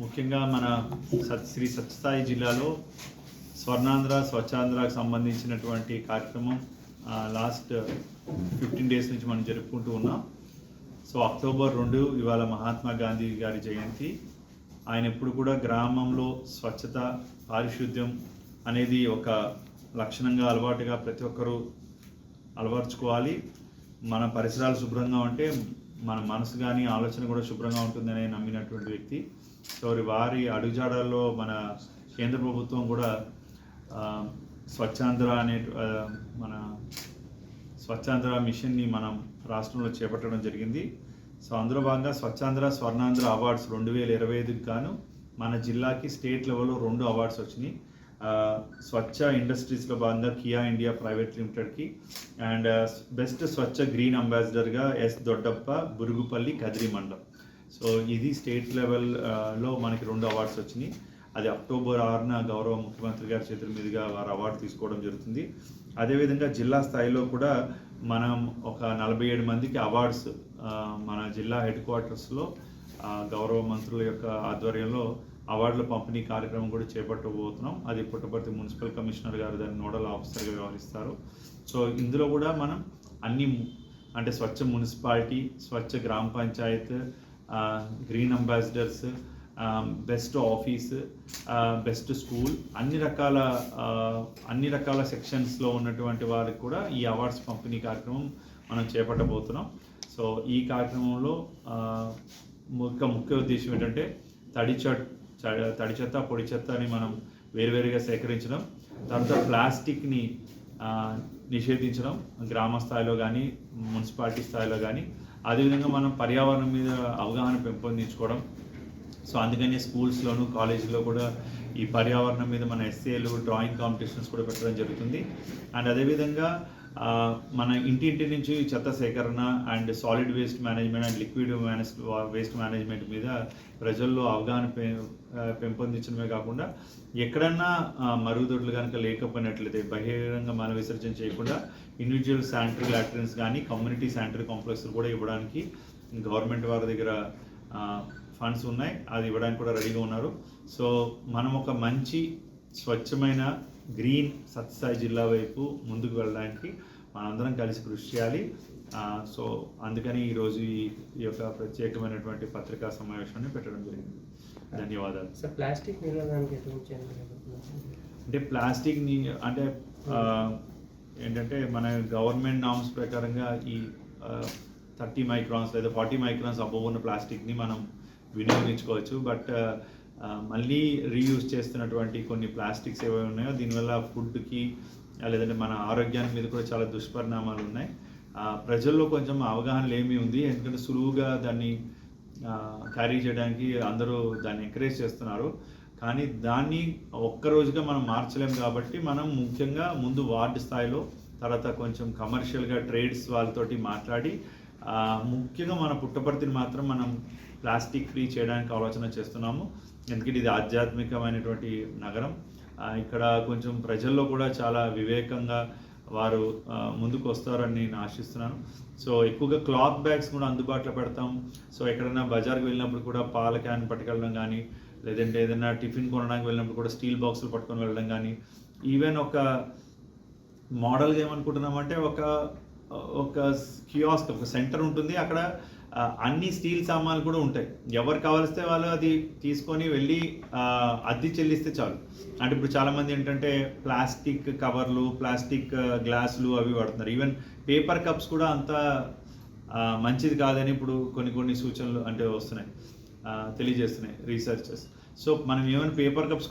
ముఖ్యంగా మన శ్రీ సత్యసాయి జిల్లాలో స్వర్ణాంధ్ర స్వచ్ఛాంధ్రకు సంబంధించినటువంటి కార్యక్రమం లాస్ట్ 15 డేస్ నుంచి మనం జరుపుకుంటూ ఉన్నాం. సో అక్టోబర్ 2 ఇవాళ మహాత్మా గాంధీ గారి జయంతి. ఆయన ఎప్పుడు కూడా గ్రామంలో స్వచ్ఛత, పారిశుద్ధ్యం అనేది ఒక లక్షణంగా అలవాటుగా ప్రతి ఒక్కరూ అలవర్చుకోవాలి. మన పరిసరాలు శుభ్రంగా ఉంటే మన మనసు కానీ ఆలోచన కూడా శుభ్రంగా ఉంటుందని నమ్మినటువంటి వ్యక్తి. సో వారి అడుగుజాడల్లో మన కేంద్ర ప్రభుత్వం కూడా స్వచ్ఛాంధ్ర మన స్వచ్ఛాంధ్ర మిషన్ని మనం రాష్ట్రంలో చేపట్టడం జరిగింది. సో అందులో భాగంగా స్వచ్ఛాంధ్ర స్వర్ణాంధ్ర అవార్డ్స్ 2025కి గాను మన జిల్లాకి స్టేట్ లెవెల్లో 2 అవార్డ్స్ వచ్చినాయి. స్వచ్ఛ ఇండస్ట్రీస్లో భాగంగా కియా ఇండియా ప్రైవేట్ లిమిటెడ్కి అండ్ బెస్ట్ స్వచ్ఛ గ్రీన్ అంబాసిడర్గా ఎస్ దొడ్డప్ప, బురుగుపల్లి, కదిరి మండలం. సో ఇది స్టేట్ లెవెల్లో మనకి 2 అవార్డ్స్ వచ్చినాయి. అది అక్టోబర్ 6న గౌరవ ముఖ్యమంత్రి గారి చేతుల మీదుగా వారు అవార్డు తీసుకోవడం జరుగుతుంది. అదేవిధంగా జిల్లా స్థాయిలో కూడా మనం ఒక 47 మందికి అవార్డ్స్ మన జిల్లా హెడ్ క్వార్టర్స్లో గౌరవ మంత్రుల యొక్క ఆధ్వర్యంలో అవార్డుల పంపిణీ కార్యక్రమం కూడా చేపట్టబోతున్నాం. అది పుట్టపర్తి మున్సిపల్ కమిషనర్ గారు దాన్ని నోడల్ ఆఫీసర్గా వ్యవహరిస్తారు. సో ఇందులో కూడా మనం అన్ని అంటే స్వచ్ఛ మున్సిపాలిటీ, స్వచ్ఛ గ్రామ Panchayat, green ambassadors, best office, best school, అన్ని రకాల సెక్షన్స్లో ఉన్నటువంటి వారికి కూడా ఈ అవార్డ్స్ పంపిణీ కార్యక్రమం మనం చేపట్టబోతున్నాం. సో ఈ కార్యక్రమంలో ముఖ్య ఉద్దేశం ఏంటంటే తడి చెత్త, పొడి చెత్తని మనం వేరువేరుగా సేకరించడం, తర్వాత ప్లాస్టిక్ని నిషేధించడం గ్రామ స్థాయిలో కానీ మున్సిపాలిటీ స్థాయిలో కానీ, అదేవిధంగా మనం పర్యావరణం మీద అవగాహన పెంపొందించుకోవడం. సో అందుకని స్కూల్స్లోను కాలేజీలో కూడా ఈ పర్యావరణం మీద మన ఎస్ఏలు, డ్రాయింగ్ కాంపిటీషన్స్ కూడా పెట్టడం జరుగుతుంది. అండ్ అదేవిధంగా మన ఇంటి నుంచి చెత్త సేకరణ and solid waste management and liquid waste management మీద ప్రజల్లో అవగాహన పెంపొందించడమే కాకుండా ఎక్కడన్నా మరుగుదొడ్లు కనుక లేకపోయినట్లయితే బహిరంగ మల విసర్జన చేయకుండా ఇండివిజువల్ శానిటరీ లాట్రిన్స్ కానీ కమ్యూనిటీ శానిటరీ కాంప్లెక్స్ కూడా ఇవ్వడానికి గవర్నమెంట్ వారి దగ్గర ఫండ్స్ ఉన్నాయి. అది ఇవ్వడానికి కూడా రెడీగా ఉన్నారు. సో మనం ఒక మంచి స్వచ్ఛమైన గ్రీన్ సత్యసాయి జిల్లా వైపు ముందుకు వెళ్ళడానికి మనందరం కలిసి కృషి చేయాలి. సో అందుకని ఈరోజు ఈ యొక్క ప్రత్యేకమైనటువంటి పత్రికా సమావేశాన్ని పెట్టడం జరిగింది. ధన్యవాదాలు. సార్, ప్లాస్టిక్ నిరోధానికి అంటే ప్లాస్టిక్ని అంటే ఏంటంటే మన గవర్నమెంట్ నామ్స్ ప్రకారంగా ఈ 30 మైక్రాన్స్ లేదా 40 మైక్రాన్స్ అబోవ్ ఉన్న ప్లాస్టిక్ని మనం వినియోగించుకోవచ్చు. బట్ మళ్ళీ రీయూజ్ చేస్తున్నటువంటి కొన్ని ప్లాస్టిక్స్ ఏవైతే ఉన్నాయో దీనివల్ల ఫుడ్కి లేదంటే మన ఆరోగ్యానికి మీద కూడా చాలా దుష్పరిణామాలు ఉన్నాయి. ప్రజల్లో కొంచెం అవగాహన ఏమీ ఉంది, ఎందుకంటే సులువుగా దాన్ని క్యారీ చేయడానికి అందరూ దాన్ని ఎంకరేజ్ చేస్తున్నారు. కానీ దాన్ని ఒక్కరోజుగా మనం మార్చలేము కాబట్టి మనం ముఖ్యంగా ముందు వార్డు స్థాయిలో, తర్వాత కొంచెం కమర్షియల్గా ట్రేడ్స్ వాళ్ళతోటి మాట్లాడి ముఖ్యంగా మన పుట్టపర్తిని మాత్రం మనం ప్లాస్టిక్ ఫ్రీ చేయడానికి ఆలోచన చేస్తున్నాము. ఎందుకంటే ఇది ఆధ్యాత్మికమైనటువంటి నగరం. ఇక్కడ కొంచెం ప్రజల్లో కూడా చాలా వివేకంగా వారు ముందుకు వస్తారని నేను ఆశిస్తున్నాను. సో ఎక్కువగా క్లాత్ బ్యాగ్స్ కూడా అందుబాటులో పెడతాం. సో ఎక్కడైనా బజార్కి వెళ్ళినప్పుడు కూడా పాల క్యాన్ పట్టుకెళ్ళడం కానీ, లేదంటే ఏదైనా టిఫిన్ కొనడానికి వెళ్ళినప్పుడు కూడా స్టీల్ బాక్సులు పట్టుకొని వెళ్ళడం కానీ, ఈవెన్ ఒక మోడల్గా ఏమనుకుంటున్నామంటే ఒక కియాస్క్, ఒక సెంటర్ ఉంటుంది. అక్కడ అన్ని స్టీల్ సామాన్లు కూడా ఉంటాయి. ఎవరు కావలిస్తే వాళ్ళు అది తీసుకొని వెళ్ళి అద్దె చెల్లిస్తే చాలు. అంటే ఇప్పుడు చాలామంది ఏంటంటే ప్లాస్టిక్ కవర్లు, ప్లాస్టిక్ గ్లాసులు అవి వాడుతున్నారు. ఈవెన్ పేపర్ కప్స్ కూడా అంత మంచిది కాదని ఇప్పుడు కొన్ని సూచనలు అంటే వస్తున్నాయి, తెలియజేస్తున్నాయి రీసెర్చర్స్. సో మనం ఏమైనా పేపర్ కప్స్